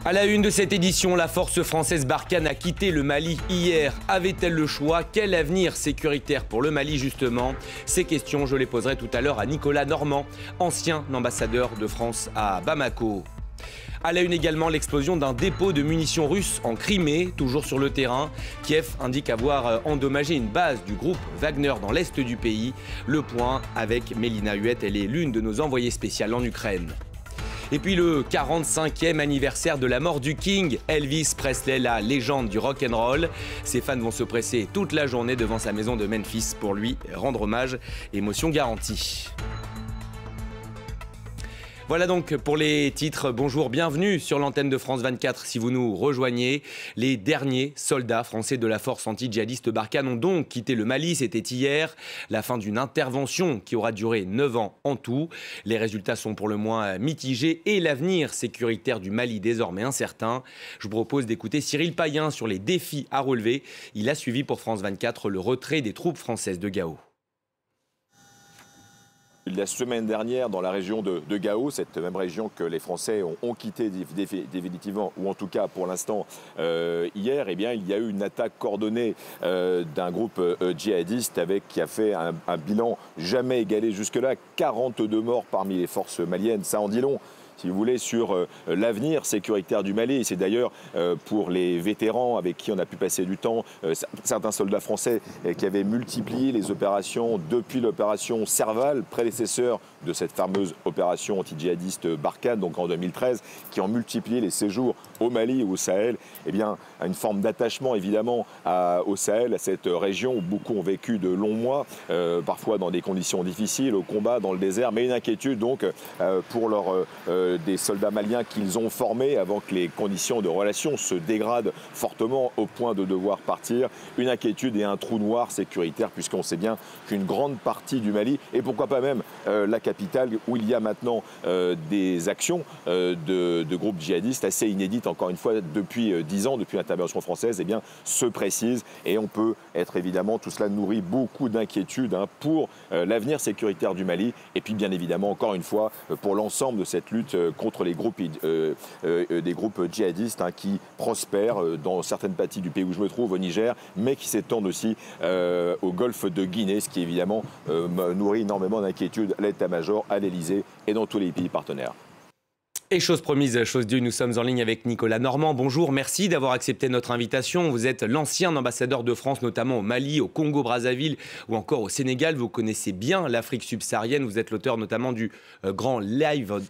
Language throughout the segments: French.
À la une de cette édition, la force française Barkhane a quitté le Mali hier. Avait-elle le choix? Quel avenir sécuritaire pour le Mali justement? Ces questions, je les poserai tout à l'heure à Nicolas Normand, ancien ambassadeur de France à Bamako. À la une également, l'explosion d'un dépôt de munitions russes en Crimée, toujours sur le terrain. Kiev indique avoir endommagé une base du groupe Wagner dans l'est du pays. Le point avec Mélina Huette, elle est l'une de nos envoyées spéciales en Ukraine. Et puis le 45e anniversaire de la mort du King, Elvis Presley, la légende du rock'n'roll. Ses fans vont se presser toute la journée devant sa maison de Memphis pour lui rendre hommage. Émotion garantie. Voilà donc pour les titres. Bonjour, bienvenue sur l'antenne de France 24 si vous nous rejoignez. Les derniers soldats français de la force anti-djihadiste Barkhane ont donc quitté le Mali, c'était hier. La fin d'une intervention qui aura duré 9 ans en tout. Les résultats sont pour le moins mitigés et l'avenir sécuritaire du Mali désormais incertain. Je vous propose d'écouter Cyril Payen sur les défis à relever. Il a suivi pour France 24 le retrait des troupes françaises de Gao. La semaine dernière, dans la région de Gao, cette même région que les Français ont quitté définitivement, ou en tout cas pour l'instant hier, eh bien, il y a eu une attaque coordonnée d'un groupe djihadiste qui a fait un bilan jamais égalé jusque-là, 42 morts parmi les forces maliennes. Ça en dit long, si vous voulez, sur l'avenir sécuritaire du Mali. Et c'est d'ailleurs pour les vétérans avec qui on a pu passer du temps, certains soldats français qui avaient multiplié les opérations depuis l'opération Serval, prédécesseur de cette fameuse opération anti-djihadiste Barkhane, donc en 2013, qui ont multiplié les séjours au Mali et au Sahel. Eh bien, une forme d'attachement évidemment au Sahel, à cette région où beaucoup ont vécu de longs mois, parfois dans des conditions difficiles, au combat, dans le désert, mais une inquiétude donc pour des soldats maliens qu'ils ont formés avant que les conditions de relation se dégradent fortement au point de devoir partir. Une inquiétude et un trou noir sécuritaire, puisqu'on sait bien qu'une grande partie du Mali, et pourquoi pas même la capitale, où il y a maintenant des actions de groupes djihadistes assez inédites, encore une fois, depuis 10 ans, depuis l'intervention française, eh bien, se précise. Et on peut être évidemment, tout cela nourrit beaucoup d'inquiétudes pour l'avenir sécuritaire du Mali. Et puis, bien évidemment, encore une fois, pour l'ensemble de cette lutte contre les groupes, des groupes djihadistes qui prospèrent dans certaines parties du pays où je me trouve, au Niger, mais qui s'étendent aussi au golfe de Guinée, ce qui évidemment nourrit énormément d'inquiétudes à l'état-major, à l'Élysée et dans tous les pays partenaires. Et chose promise, chose due, nous sommes en ligne avec Nicolas Normand. Bonjour, merci d'avoir accepté notre invitation. Vous êtes l'ancien ambassadeur de France, notamment au Mali, au Congo-Brazzaville ou encore au Sénégal. Vous connaissez bien l'Afrique subsaharienne. Vous êtes l'auteur notamment du grand livre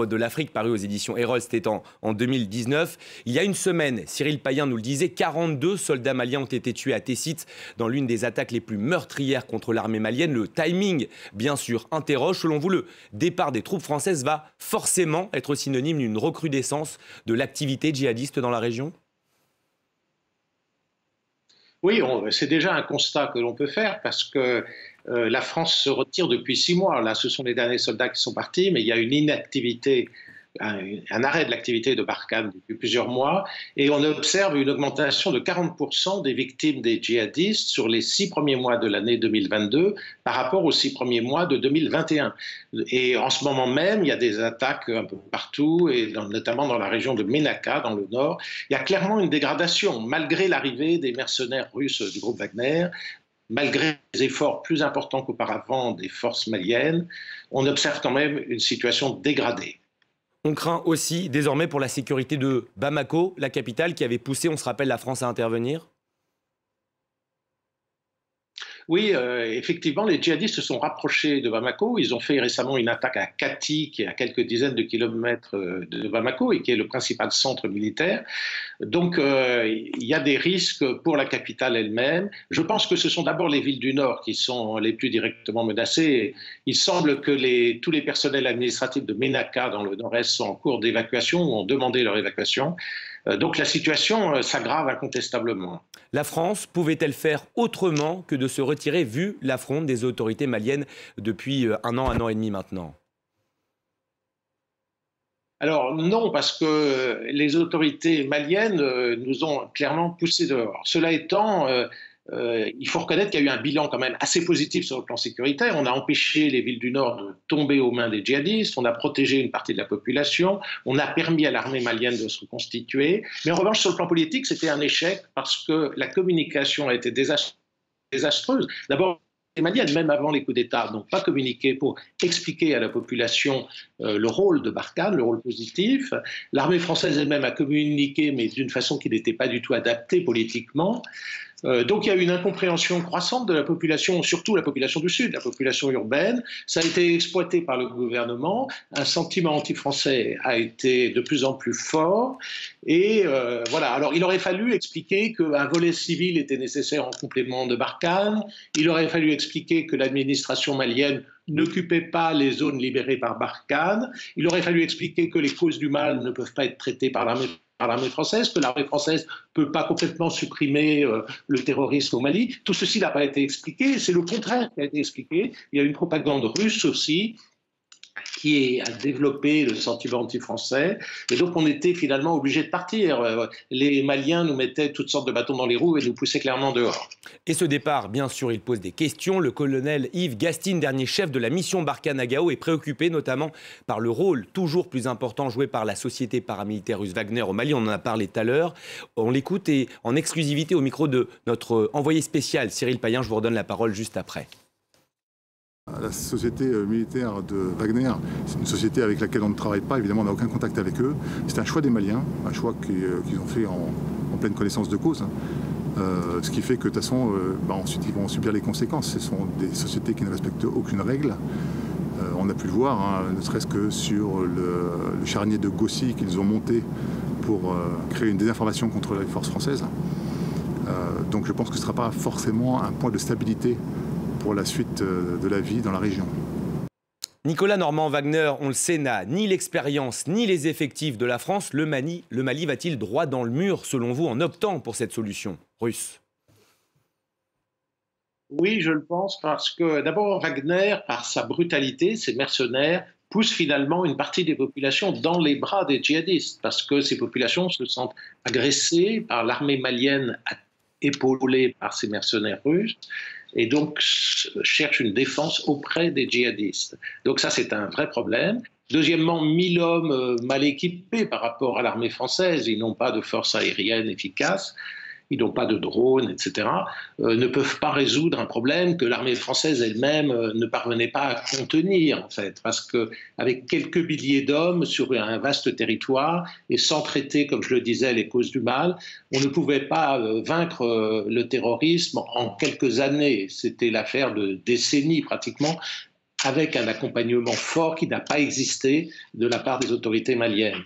de l'Afrique paru aux éditions Erol, c'était en 2019. Il y a une semaine, Cyril Payen nous le disait, 42 soldats maliens ont été tués à Tessit dans l'une des attaques les plus meurtrières contre l'armée malienne. Le timing, bien sûr, interroge. Selon vous, le départ des troupes françaises va forcément être synonyme d'une recrudescence de l'activité djihadiste dans la région? Oui, c'est déjà un constat que l'on peut faire parce que la France se retire depuis 6 mois. Là, ce sont les derniers soldats qui sont partis, mais il y a une inactivité, un arrêt de l'activité de Barkhane depuis plusieurs mois, et on observe une augmentation de 40% des victimes des djihadistes sur les 6 premiers mois de l'année 2022 par rapport aux 6 premiers mois de 2021. Et en ce moment même, il y a des attaques un peu partout, et notamment dans la région de Ménaka, dans le nord. Il y a clairement une dégradation, malgré l'arrivée des mercenaires russes du groupe Wagner, malgré les efforts plus importants qu'auparavant des forces maliennes, on observe quand même une situation dégradée. On craint aussi désormais pour la sécurité de Bamako, la capitale qui avait poussé, on se rappelle, la France à intervenir. Oui, effectivement, les djihadistes se sont rapprochés de Bamako. Ils ont fait récemment une attaque à Kati, qui est à quelques dizaines de kilomètres de Bamako et qui est le principal centre militaire. Donc, il y a des risques pour la capitale elle-même. Je pense que ce sont d'abord les villes du Nord qui sont les plus directement menacées. Il semble que tous les personnels administratifs de Ménaka, dans le nord-est, sont en cours d'évacuation ou ont demandé leur évacuation. Donc la situation s'aggrave incontestablement. La France pouvait-elle faire autrement que de se retirer vu l'affront des autorités maliennes depuis un an et demi maintenant? Alors non, parce que les autorités maliennes nous ont clairement poussés dehors. Cela étant, il faut reconnaître qu'il y a eu un bilan quand même assez positif sur le plan sécuritaire. On a empêché les villes du Nord de tomber aux mains des djihadistes, on a protégé une partie de la population, on a permis à l'armée malienne de se reconstituer. Mais en revanche, sur le plan politique, c'était un échec parce que la communication a été désastreuse. D'abord, les Maliens, même avant les coups d'État, n'ont pas communiqué pour expliquer à la population le rôle de Barkhane, le rôle positif. L'armée française elle-même a communiqué, mais d'une façon qui n'était pas du tout adaptée politiquement. Donc il y a eu une incompréhension croissante de la population, surtout la population du Sud, la population urbaine. Ça a été exploité par le gouvernement. Un sentiment anti-français a été de plus en plus fort. Et voilà. Alors il aurait fallu expliquer qu'un volet civil était nécessaire en complément de Barkhane. Il aurait fallu expliquer que l'administration malienne n'occupait pas les zones libérées par Barkhane. Il aurait fallu expliquer que les causes du mal ne peuvent pas être traitées par l'armée française, que l'armée française ne peut pas complètement supprimer le terrorisme au Mali. Tout ceci n'a pas été expliqué, c'est le contraire qui a été expliqué. Il y a une propagande russe aussi qui a développé le sentiment anti-français. Et donc, on était finalement obligé de partir. Les Maliens nous mettaient toutes sortes de bâtons dans les roues et nous poussaient clairement dehors. Et ce départ, bien sûr, il pose des questions. Le colonel Yves Gastine, dernier chef de la mission Barkhane à Gao, est préoccupé notamment par le rôle toujours plus important joué par la société paramilitaire russe Wagner au Mali. On en a parlé tout à l'heure. On l'écoute et en exclusivité au micro de notre envoyé spécial, Cyril Payen. Je vous redonne la parole juste après. La société militaire de Wagner, c'est une société avec laquelle on ne travaille pas, évidemment on n'a aucun contact avec eux. C'est un choix des Maliens, un choix qu'ils ont fait en pleine connaissance de cause. Ce qui fait que de toute façon, ensuite ils vont subir les conséquences. Ce sont des sociétés qui ne respectent aucune règle. On a pu le voir, ne serait-ce que sur le charnier de Gossi qu'ils ont monté pour créer une désinformation contre les forces françaises. Donc je pense que ce ne sera pas forcément un point de stabilité pour la suite de la vie dans la région. Nicolas Normand-Wagner, on le sait, n'a ni l'expérience ni les effectifs de la France. Le Mali va-t-il droit dans le mur, selon vous, en optant pour cette solution russe? Oui, je le pense, parce que d'abord, Wagner, par sa brutalité, ses mercenaires, pousse finalement une partie des populations dans les bras des djihadistes, parce que ces populations se sentent agressées par l'armée malienne épaulée par ces mercenaires russes, et donc cherche une défense auprès des djihadistes. Donc ça, c'est un vrai problème. Deuxièmement, 1000 hommes mal équipés par rapport à l'armée française, ils n'ont pas de force aérienne efficace, ils n'ont pas de drones, etc., ne peuvent pas résoudre un problème que l'armée française elle-même ne parvenait pas à contenir, en fait, parce qu'avec quelques milliers d'hommes sur un vaste territoire, et sans traiter, comme je le disais, les causes du mal, on ne pouvait pas vaincre le terrorisme en quelques années. C'était l'affaire de décennies, pratiquement, avec un accompagnement fort qui n'a pas existé de la part des autorités maliennes.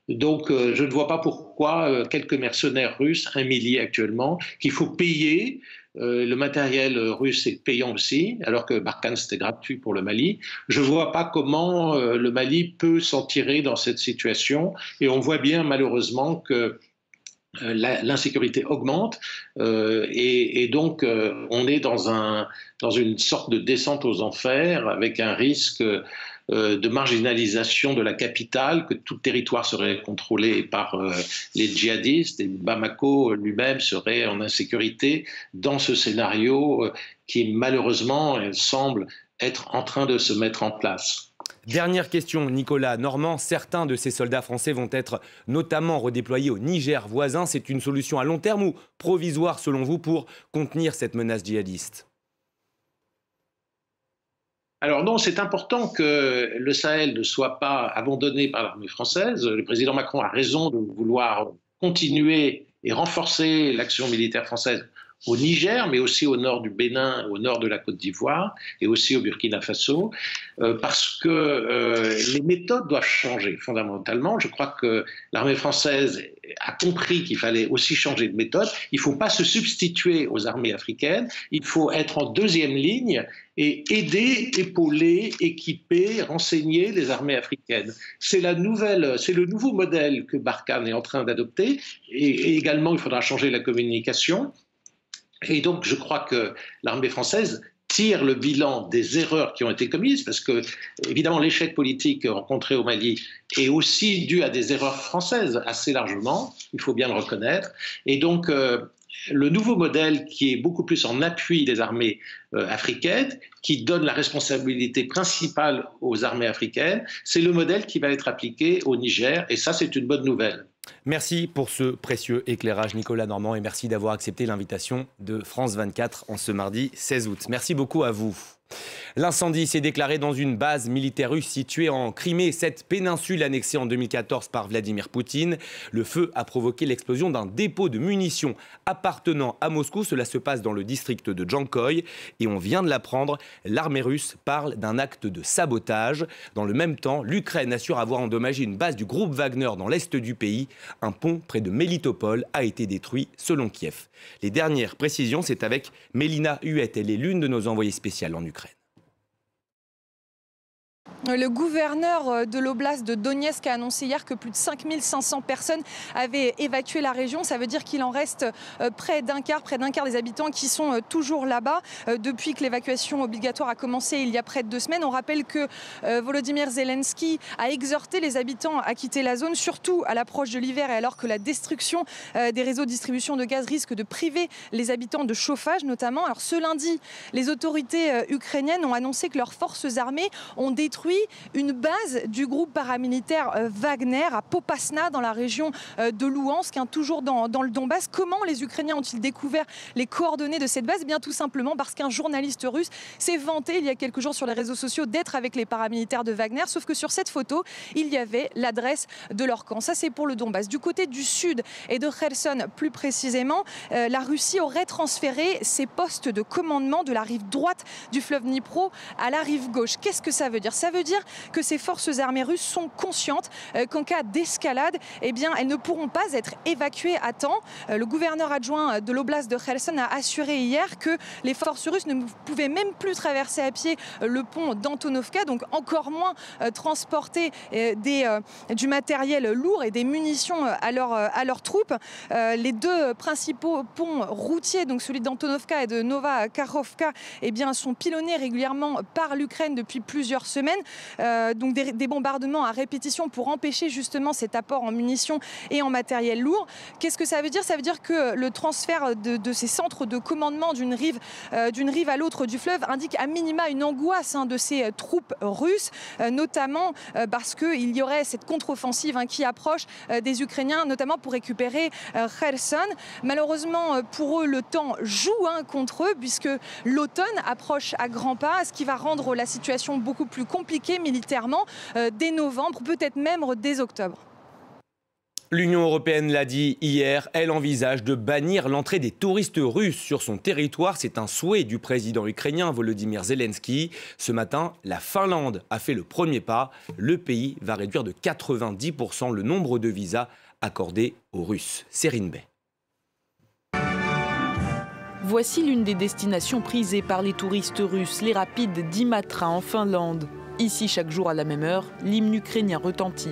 Donc, je ne vois pas pourquoi quelques mercenaires russes, 1 millier actuellement, qu'il faut payer. Le matériel russe est payant aussi, alors que Barkhane, c'était gratuit pour le Mali. Je ne vois pas comment le Mali peut s'en tirer dans cette situation. Et on voit bien, malheureusement, que l'insécurité augmente et donc on est dans une sorte de descente aux enfers avec un risque de marginalisation de la capitale, que tout territoire serait contrôlé par les djihadistes et Bamako lui-même serait en insécurité dans ce scénario qui malheureusement semble être en train de se mettre en place. Dernière question, Nicolas Normand. Certains de ces soldats français vont être notamment redéployés au Niger voisin. C'est une solution à long terme ou provisoire selon vous pour contenir cette menace djihadiste? Alors non, c'est important que le Sahel ne soit pas abandonné par l'armée française. Le président Macron a raison de vouloir continuer et renforcer l'action militaire française au Niger, mais aussi au nord du Bénin, au nord de la Côte d'Ivoire et aussi au Burkina Faso, parce que les méthodes doivent changer fondamentalement. Je crois que l'armée française a compris qu'il fallait aussi changer de méthode. Il ne faut pas se substituer aux armées africaines, il faut être en deuxième ligne et aider, épauler, équiper, renseigner les armées africaines. C'est le nouveau modèle que Barkhane est en train d'adopter, et également il faudra changer la communication. Et donc, je crois que l'armée française tire le bilan des erreurs qui ont été commises, parce que, évidemment, l'échec politique rencontré au Mali est aussi dû à des erreurs françaises, assez largement, il faut bien le reconnaître. Et donc, le nouveau modèle qui est beaucoup plus en appui des armées africaines, qui donne la responsabilité principale aux armées africaines, c'est le modèle qui va être appliqué au Niger, et ça c'est une bonne nouvelle. Merci pour ce précieux éclairage, Nicolas Normand, et merci d'avoir accepté l'invitation de France 24 en ce mardi 16 août. Merci beaucoup à vous. L'incendie s'est déclaré dans une base militaire russe située en Crimée, cette péninsule annexée en 2014 par Vladimir Poutine. Le feu a provoqué l'explosion d'un dépôt de munitions appartenant à Moscou. Cela se passe dans le district de Djankoï et on vient de l'apprendre, l'armée russe parle d'un acte de sabotage. Dans le même temps, l'Ukraine assure avoir endommagé une base du groupe Wagner dans l'est du pays. Un pont près de Mélitopol a été détruit selon Kiev. Les dernières précisions, c'est avec Mélina Huet. Elle est l'une de nos envoyées spéciales en Ukraine. Le gouverneur de l'oblast de Donetsk a annoncé hier que plus de 5500 personnes avaient évacué la région. Ça veut dire qu'il en reste près d'un quart des habitants qui sont toujours là-bas depuis que l'évacuation obligatoire a commencé il y a près de 2 semaines. On rappelle que Volodymyr Zelensky a exhorté les habitants à quitter la zone, surtout à l'approche de l'hiver et alors que la destruction des réseaux de distribution de gaz risque de priver les habitants de chauffage notamment. Alors ce lundi, les autorités ukrainiennes ont annoncé que leurs forces armées ont détruit une base du groupe paramilitaire Wagner à Popasna dans la région de Louhansk, toujours dans le Donbass. Comment les Ukrainiens ont-ils découvert les coordonnées de cette base? Eh bien tout simplement parce qu'un journaliste russe s'est vanté il y a quelques jours sur les réseaux sociaux d'être avec les paramilitaires de Wagner, sauf que sur cette photo, il y avait l'adresse de leur camp. Ça c'est pour le Donbass. Du côté du sud et de Kherson plus précisément, la Russie aurait transféré ses postes de commandement de la rive droite du fleuve Dnipro à la rive gauche. Qu'est-ce que ça veut dire? Ça veut dire que ces forces armées russes sont conscientes qu'en cas d'escalade, eh bien, elles ne pourront pas être évacuées à temps. Le gouverneur adjoint de l'oblast de Kherson a assuré hier que les forces russes ne pouvaient même plus traverser à pied le pont d'Antonovka, donc encore moins transporter du matériel lourd et des munitions à leurs troupes. Les deux principaux ponts routiers, donc celui d'Antonovka et de Nova Kakhovka, eh bien, sont pilonnés régulièrement par l'Ukraine depuis plusieurs semaines. Donc des bombardements à répétition pour empêcher justement cet apport en munitions et en matériel lourd. Qu'est-ce que ça veut dire? Ça veut dire que le transfert de ces centres de commandement d'une rive à l'autre du fleuve indique à minima une angoisse de ces troupes russes, notamment parce qu'il y aurait cette contre-offensive qui approche des Ukrainiens, notamment pour récupérer Kherson. Malheureusement pour eux, le temps joue contre eux puisque l'automne approche à grands pas, ce qui va rendre la situation beaucoup plus compliquée militairement dès novembre, peut-être même dès octobre. L'Union européenne l'a dit hier, elle envisage de bannir l'entrée des touristes russes sur son territoire. C'est un souhait du président ukrainien Volodymyr Zelensky. Ce matin, la Finlande a fait le premier pas. Le pays va réduire de 90% le nombre de visas accordés aux Russes. Serine Bay. Voici l'une des destinations prisées par les touristes russes, les rapides d'Imatra en Finlande. Ici, chaque jour à la même heure, l'hymne ukrainien retentit.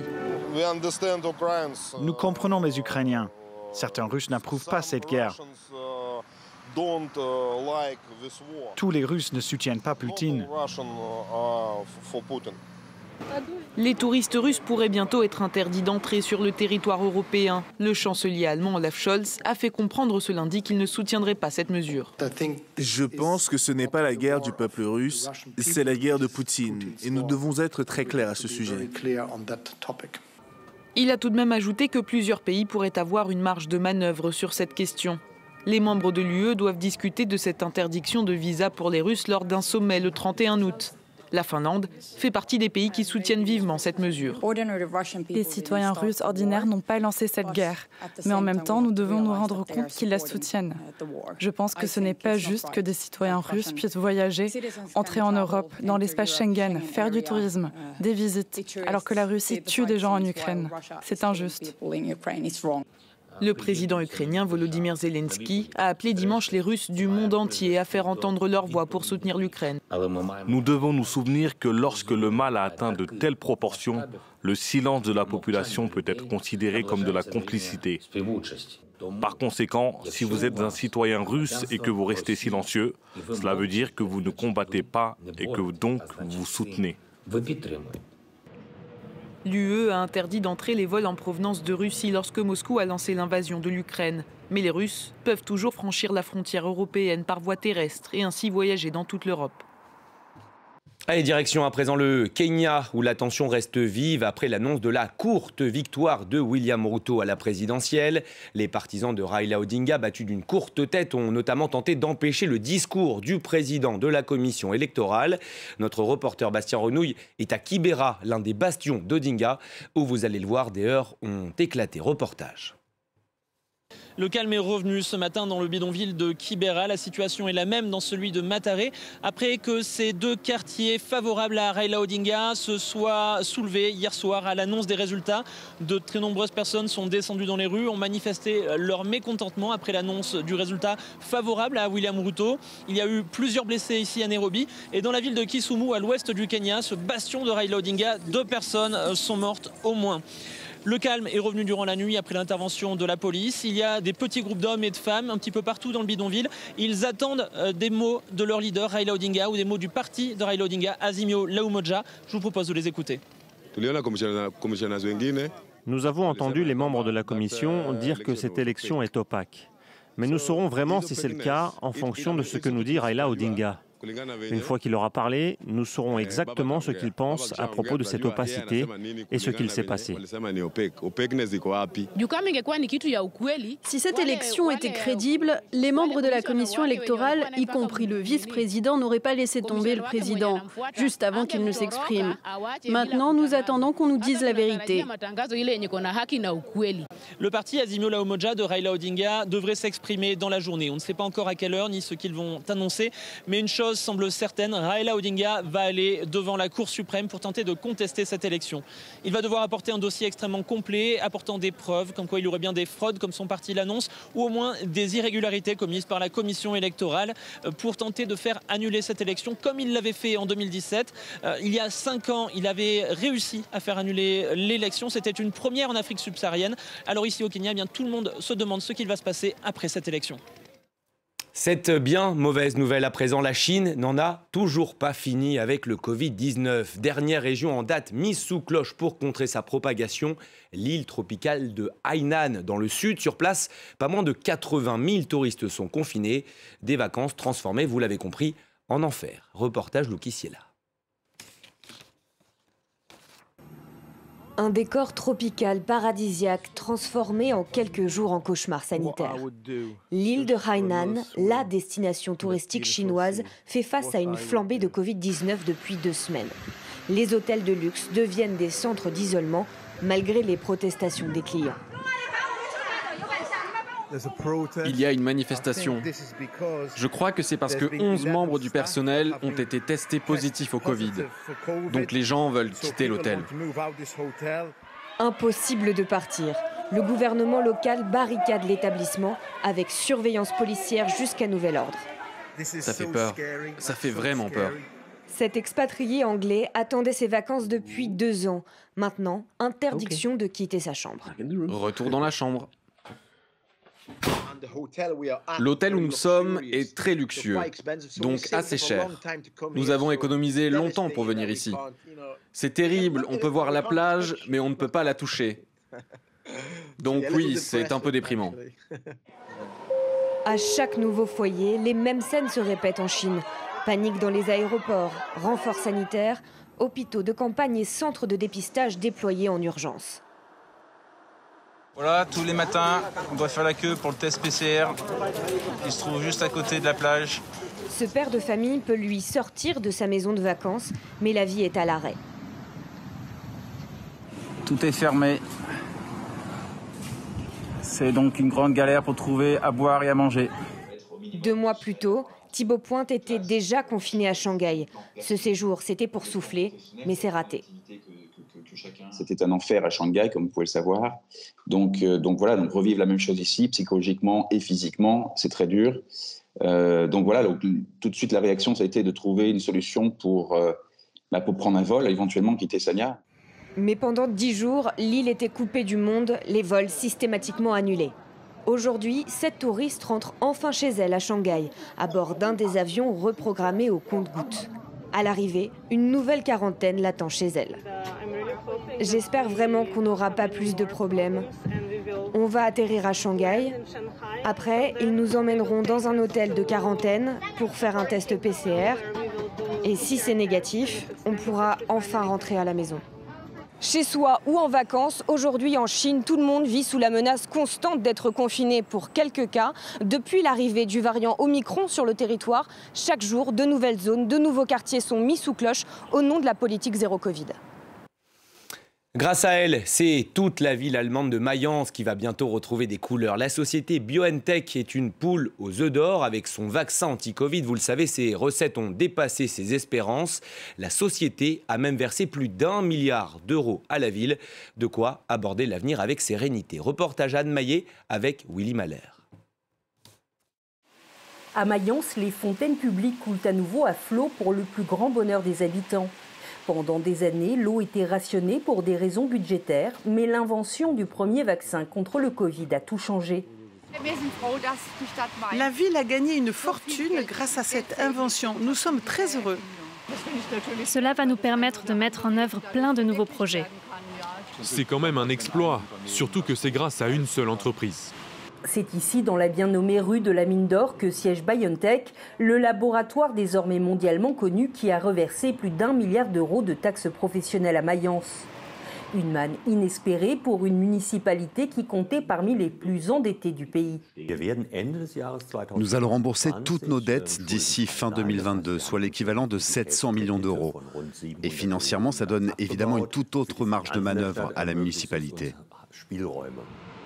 Nous comprenons les Ukrainiens. Certains Russes n'approuvent pas cette guerre. Tous les Russes ne soutiennent pas Poutine. Les touristes russes pourraient bientôt être interdits d'entrer sur le territoire européen. Le chancelier allemand Olaf Scholz a fait comprendre ce lundi qu'il ne soutiendrait pas cette mesure. Je pense que ce n'est pas la guerre du peuple russe, c'est la guerre de Poutine. Et nous devons être très clairs à ce sujet. Il a tout de même ajouté que plusieurs pays pourraient avoir une marge de manœuvre sur cette question. Les membres de l'UE doivent discuter de cette interdiction de visa pour les Russes lors d'un sommet le 31 août. La Finlande fait partie des pays qui soutiennent vivement cette mesure. Les citoyens russes ordinaires n'ont pas lancé cette guerre, mais en même temps, nous devons nous rendre compte qu'ils la soutiennent. Je pense que ce n'est pas juste que des citoyens russes puissent voyager, entrer en Europe, dans l'espace Schengen, faire du tourisme, des visites, alors que la Russie tue des gens en Ukraine. C'est injuste. Le président ukrainien Volodymyr Zelensky a appelé dimanche les Russes du monde entier à faire entendre leur voix pour soutenir l'Ukraine. Nous devons nous souvenir que lorsque le mal a atteint de telles proportions, le silence de la population peut être considéré comme de la complicité. Par conséquent, si vous êtes un citoyen russe et que vous restez silencieux, cela veut dire que vous ne combattez pas et que donc vous soutenez. L'UE a interdit d'entrer les vols en provenance de Russie lorsque Moscou a lancé l'invasion de l'Ukraine. Mais les Russes peuvent toujours franchir la frontière européenne par voie terrestre et ainsi voyager dans toute l'Europe. Allez, direction à présent le Kenya, où la tension reste vive après l'annonce de la courte victoire de William Ruto à la présidentielle. Les partisans de Raila Odinga, battus d'une courte tête, ont notamment tenté d'empêcher le discours du président de la commission électorale. Notre reporter Bastien Renouille est à Kibera, l'un des bastions d'Odinga, où vous allez le voir, des heurts ont éclaté. Reportage. Le calme est revenu ce matin dans le bidonville de Kibera. La situation est la même dans celui de Mataré. Après que ces deux quartiers favorables à Raila Odinga se soient soulevés hier soir à l'annonce des résultats, de très nombreuses personnes sont descendues dans les rues, ont manifesté leur mécontentement après l'annonce du résultat favorable à William Ruto. Il y a eu plusieurs blessés ici à Nairobi. Et dans la ville de Kisumu, à l'ouest du Kenya, ce bastion de Raila Odinga, 2 personnes sont mortes au moins. Le calme est revenu durant la nuit après l'intervention de la police. Il y a des petits groupes d'hommes et de femmes un petit peu partout dans le bidonville. Ils attendent des mots de leur leader Raila Odinga ou des mots du parti de Raila Odinga, Azimio la Umoja. Je vous propose de les écouter. Nous avons entendu les membres de la commission dire que cette élection est opaque. Mais nous saurons vraiment si c'est le cas en fonction de ce que nous dit Raila Odinga. Une fois qu'il aura parlé, nous saurons exactement ce qu'il pense à propos de cette opacité et ce qu'il s'est passé. Si cette élection était crédible, les membres de la commission électorale, y compris le vice-président, n'auraient pas laissé tomber le président, juste avant qu'il ne s'exprime. Maintenant, nous attendons qu'on nous dise la vérité. Le parti Azimio la Umoja de Raila Odinga devrait s'exprimer dans la journée. On ne sait pas encore à quelle heure ni ce qu'ils vont annoncer, mais une chose semble certaine, Raila Odinga va aller devant la Cour suprême pour tenter de contester cette élection. Il va devoir apporter un dossier extrêmement complet, apportant des preuves comme quoi il y aurait bien des fraudes, comme son parti l'annonce, ou au moins des irrégularités commises par la commission électorale pour tenter de faire annuler cette élection, comme il l'avait fait en 2017. Il y a 5 ans, il avait réussi à faire annuler l'élection. C'était une première en Afrique subsaharienne. Alors ici au Kenya, eh bien, tout le monde se demande ce qu'il va se passer après cette élection. Cette bien mauvaise nouvelle à présent, la Chine n'en a toujours pas fini avec le Covid-19. Dernière région en date mise sous cloche pour contrer sa propagation, l'île tropicale de Hainan dans le sud. Sur place, pas moins de 80 000 touristes sont confinés. Des vacances transformées, vous l'avez compris, en enfer. Reportage Luki Siela. Un décor tropical paradisiaque transformé en quelques jours en cauchemar sanitaire. L'île de Hainan, la destination touristique chinoise, fait face à une flambée de Covid-19 depuis 2 semaines. Les hôtels de luxe deviennent des centres d'isolement malgré les protestations des clients. Il y a une manifestation. Je crois que c'est parce que 11 membres du personnel ont été testés positifs au Covid. Donc les gens veulent quitter l'hôtel. Impossible de partir. Le gouvernement local barricade l'établissement avec surveillance policière jusqu'à nouvel ordre. Ça fait peur. Ça fait vraiment peur. Cet expatrié anglais attendait ses vacances depuis 2 ans. Maintenant, interdiction de quitter sa chambre. Retour dans la chambre. L'hôtel où nous sommes est très luxueux, donc assez cher. Nous avons économisé longtemps pour venir ici. C'est terrible, on peut voir la plage, mais on ne peut pas la toucher. Donc oui, c'est un peu déprimant. À chaque nouveau foyer, les mêmes scènes se répètent en Chine. Panique dans les aéroports, renforts sanitaires, hôpitaux de campagne et centres de dépistage déployés en urgence. Voilà, tous les matins, on doit faire la queue pour le test PCR. Il se trouve juste à côté de la plage. Ce père de famille peut lui sortir de sa maison de vacances, mais la vie est à l'arrêt. Tout est fermé. C'est donc une grande galère pour trouver à boire et à manger. 2 mois plus tôt, Thibaut Pointe était déjà confiné à Shanghai. Ce séjour, c'était pour souffler, mais c'est raté. C'était un enfer à Shanghai, comme vous pouvez le savoir. Donc voilà, revivre la même chose ici, psychologiquement et physiquement, c'est très dur. Donc tout de suite, la réaction, ça a été de trouver une solution pour prendre un vol, éventuellement quitter Sanya. Mais pendant 10 jours, l'île était coupée du monde, les vols systématiquement annulés. Aujourd'hui, 7 touristes rentrent enfin chez elles à Shanghai, à bord d'un des avions reprogrammés au compte-gouttes. À l'arrivée, une nouvelle quarantaine l'attend chez elle. J'espère vraiment qu'on n'aura pas plus de problèmes. On va atterrir à Shanghai Après, ils nous emmèneront dans un hôtel de quarantaine pour faire un test PCR. Et si c'est négatif, on pourra enfin rentrer à la maison. Chez soi ou en vacances, aujourd'hui en Chine, tout le monde vit sous la menace constante d'être confiné pour quelques cas. Depuis l'arrivée du variant Omicron sur le territoire, chaque jour, de nouvelles zones, de nouveaux quartiers sont mis sous cloche au nom de la politique zéro Covid. Grâce à elle, c'est toute la ville allemande de Mayence qui va bientôt retrouver des couleurs. La société BioNTech est une poule aux œufs d'or avec son vaccin anti-Covid. Vous le savez, ses recettes ont dépassé ses espérances. La société a même versé plus d'1 milliard d'euros à la ville. De quoi aborder l'avenir avec sérénité. Reportage Anne Maillet avec Willy Mahler. À Mayence, les fontaines publiques coulent à nouveau à flot pour le plus grand bonheur des habitants. Pendant des années, l'eau était rationnée pour des raisons budgétaires, mais l'invention du premier vaccin contre le Covid a tout changé. La ville a gagné une fortune grâce à cette invention. Nous sommes très heureux. Cela va nous permettre de mettre en œuvre plein de nouveaux projets. C'est quand même un exploit, surtout que c'est grâce à une seule entreprise. C'est ici, dans la bien nommée rue de la Mine d'Or, que siège BioNTech, le laboratoire désormais mondialement connu qui a reversé plus d'1 milliard d'euros de taxes professionnelles à Mayence. Une manne inespérée pour une municipalité qui comptait parmi les plus endettées du pays. Nous allons rembourser toutes nos dettes d'ici fin 2022, soit l'équivalent de 700 millions d'euros. Et financièrement, ça donne évidemment une toute autre marge de manœuvre à la municipalité.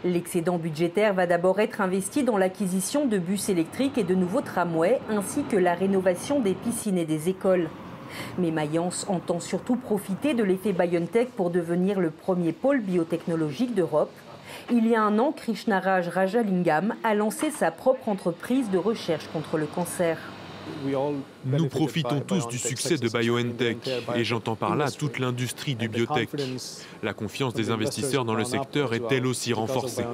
L'excédent budgétaire va d'abord être investi dans l'acquisition de bus électriques et de nouveaux tramways, ainsi que la rénovation des piscines et des écoles. Mais Mayence entend surtout profiter de l'effet BioNTech pour devenir le premier pôle biotechnologique d'Europe. Il y a un an, Krishnaraj Rajalingam a lancé sa propre entreprise de recherche contre le cancer. Nous profitons tous du succès de BioNTech et j'entends par là toute l'industrie du biotech. La confiance des investisseurs dans le secteur est elle aussi renforcée.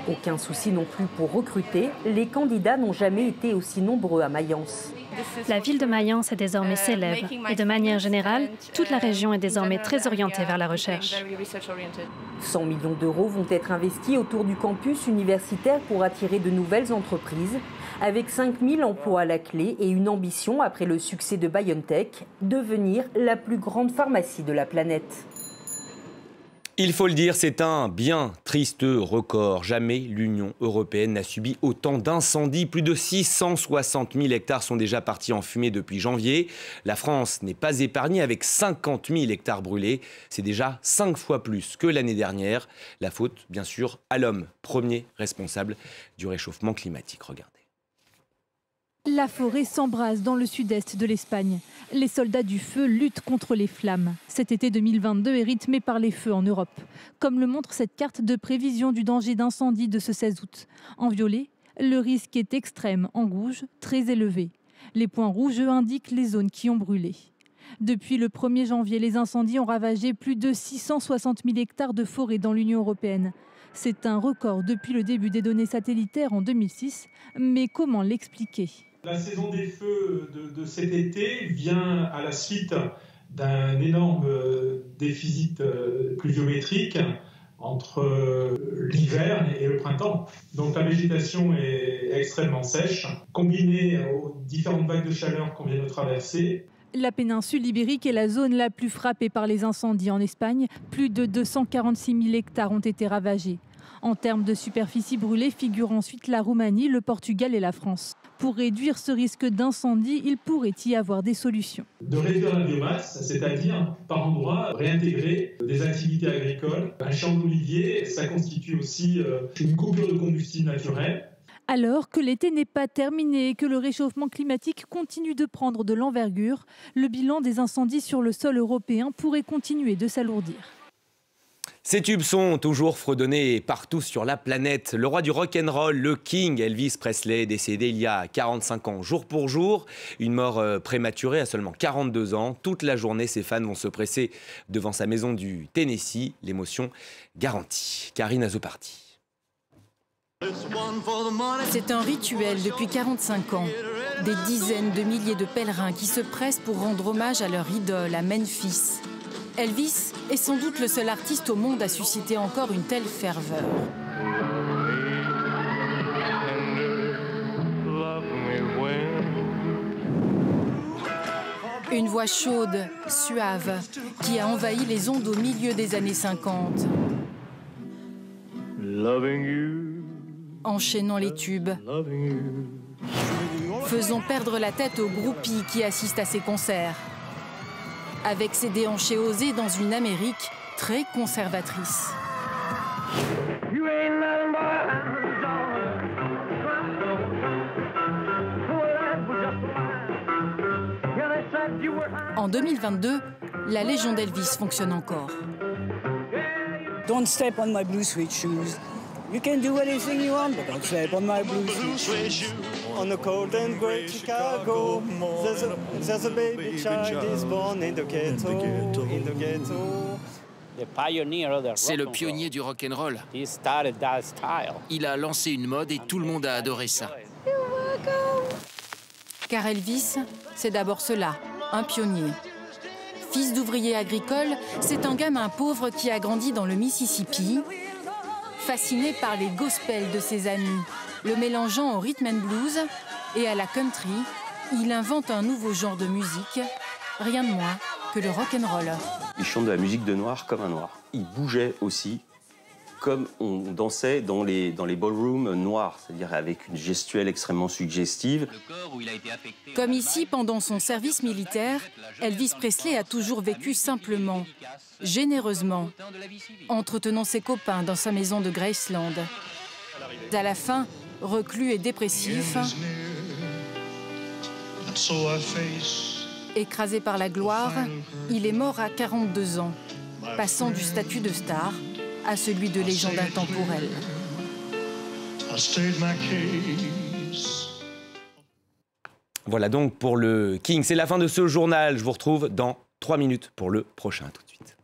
Aucun souci non plus pour recruter. Les candidats n'ont jamais été aussi nombreux à Mayence. La ville de Mayence est désormais célèbre et de manière générale, toute la région est désormais très orientée vers la recherche. 100 millions d'euros vont être investis autour du campus universitaire pour attirer de nouvelles entreprises, avec 5000 emplois à la clé et une ambition, après le succès de BioNTech, devenir la plus grande pharmacie de la planète. Il faut le dire, c'est un bien triste record. Jamais l'Union européenne n'a subi autant d'incendies. Plus de 660 000 hectares sont déjà partis en fumée depuis janvier. La France n'est pas épargnée avec 50 000 hectares brûlés. C'est déjà 5 fois plus que l'année dernière. La faute, bien sûr, à l'homme, premier responsable du réchauffement climatique. Regardez. La forêt s'embrase dans le sud-est de l'Espagne. Les soldats du feu luttent contre les flammes. Cet été 2022 est rythmé par les feux en Europe, comme le montre cette carte de prévision du danger d'incendie de ce 16 août. En violet, le risque est extrême, en rouge, très élevé. Les points rouges indiquent les zones qui ont brûlé. Depuis le 1er janvier, les incendies ont ravagé plus de 660 000 hectares de forêt dans l'Union européenne. C'est un record depuis le début des données satellitaires en 2006. Mais comment l'expliquer ? La saison des feux de cet été vient à la suite d'un énorme déficit pluviométrique entre l'hiver et le printemps. Donc la végétation est extrêmement sèche, combinée aux différentes vagues de chaleur qu'on vient de traverser. La péninsule ibérique est la zone la plus frappée par les incendies en Espagne. Plus de 246 000 hectares ont été ravagés. En termes de superficie brûlée figurent ensuite la Roumanie, le Portugal et la France. Pour réduire ce risque d'incendie, il pourrait y avoir des solutions. De réduire la biomasse, c'est-à-dire par endroit réintégrer des activités agricoles. Un champ d'olivier, ça constitue aussi une coupure de combustible naturel. Alors que l'été n'est pas terminé et que le réchauffement climatique continue de prendre de l'envergure, le bilan des incendies sur le sol européen pourrait continuer de s'alourdir. Ces tubes sont toujours fredonnés partout sur la planète. Le roi du rock'n'roll, le King Elvis Presley, est décédé il y a 45 ans, jour pour jour. Une mort prématurée à seulement 42 ans. Toute la journée, ses fans vont se presser devant sa maison du Tennessee. L'émotion garantie. Karine Azopardi. C'est un rituel depuis 45 ans. Des dizaines de milliers de pèlerins qui se pressent pour rendre hommage à leur idole à Memphis. Elvis est sans doute le seul artiste au monde à susciter encore une telle ferveur. Une voix chaude, suave, qui a envahi les ondes au milieu des années 50. Enchaînant les tubes. Faisons perdre la tête aux groupies qui assistent à ses concerts. Avec ses déhanchés osés dans une Amérique très conservatrice. En 2022, la Légion d'Elvis fonctionne encore. Don't step on my blue suede shoes. You can do anything you want, but don't step on my blue suede shoes. On a cold and grey Chicago, there's a baby child is born in the ghetto, in the ghetto. C'est le pionnier du rock'n'roll. Il a lancé une mode et tout le monde a adoré ça. Car Elvis, c'est d'abord cela, un pionnier. Fils d'ouvrier agricole, c'est un gamin pauvre qui a grandi dans le Mississippi, fasciné par les gospels de ses amis. Le mélangeant au rhythm and blues et à la country, il invente un nouveau genre de musique, rien de moins que le rock'n'roll. Il chante de la musique de noir comme un noir. Il bougeait aussi comme on dansait dans les ballrooms noirs, c'est-à-dire avec une gestuelle extrêmement suggestive. Comme ici, pendant son service militaire, Elvis Presley a toujours vécu simplement, généreusement, entretenant ses copains dans sa maison de Graceland. À la fin, reclus et dépressif, écrasé par la gloire, il est mort à 42 ans, passant du statut de star à celui de légende intemporelle. Voilà donc pour le King. C'est la fin de ce journal. Je vous retrouve dans 3 minutes pour le prochain. À tout de suite.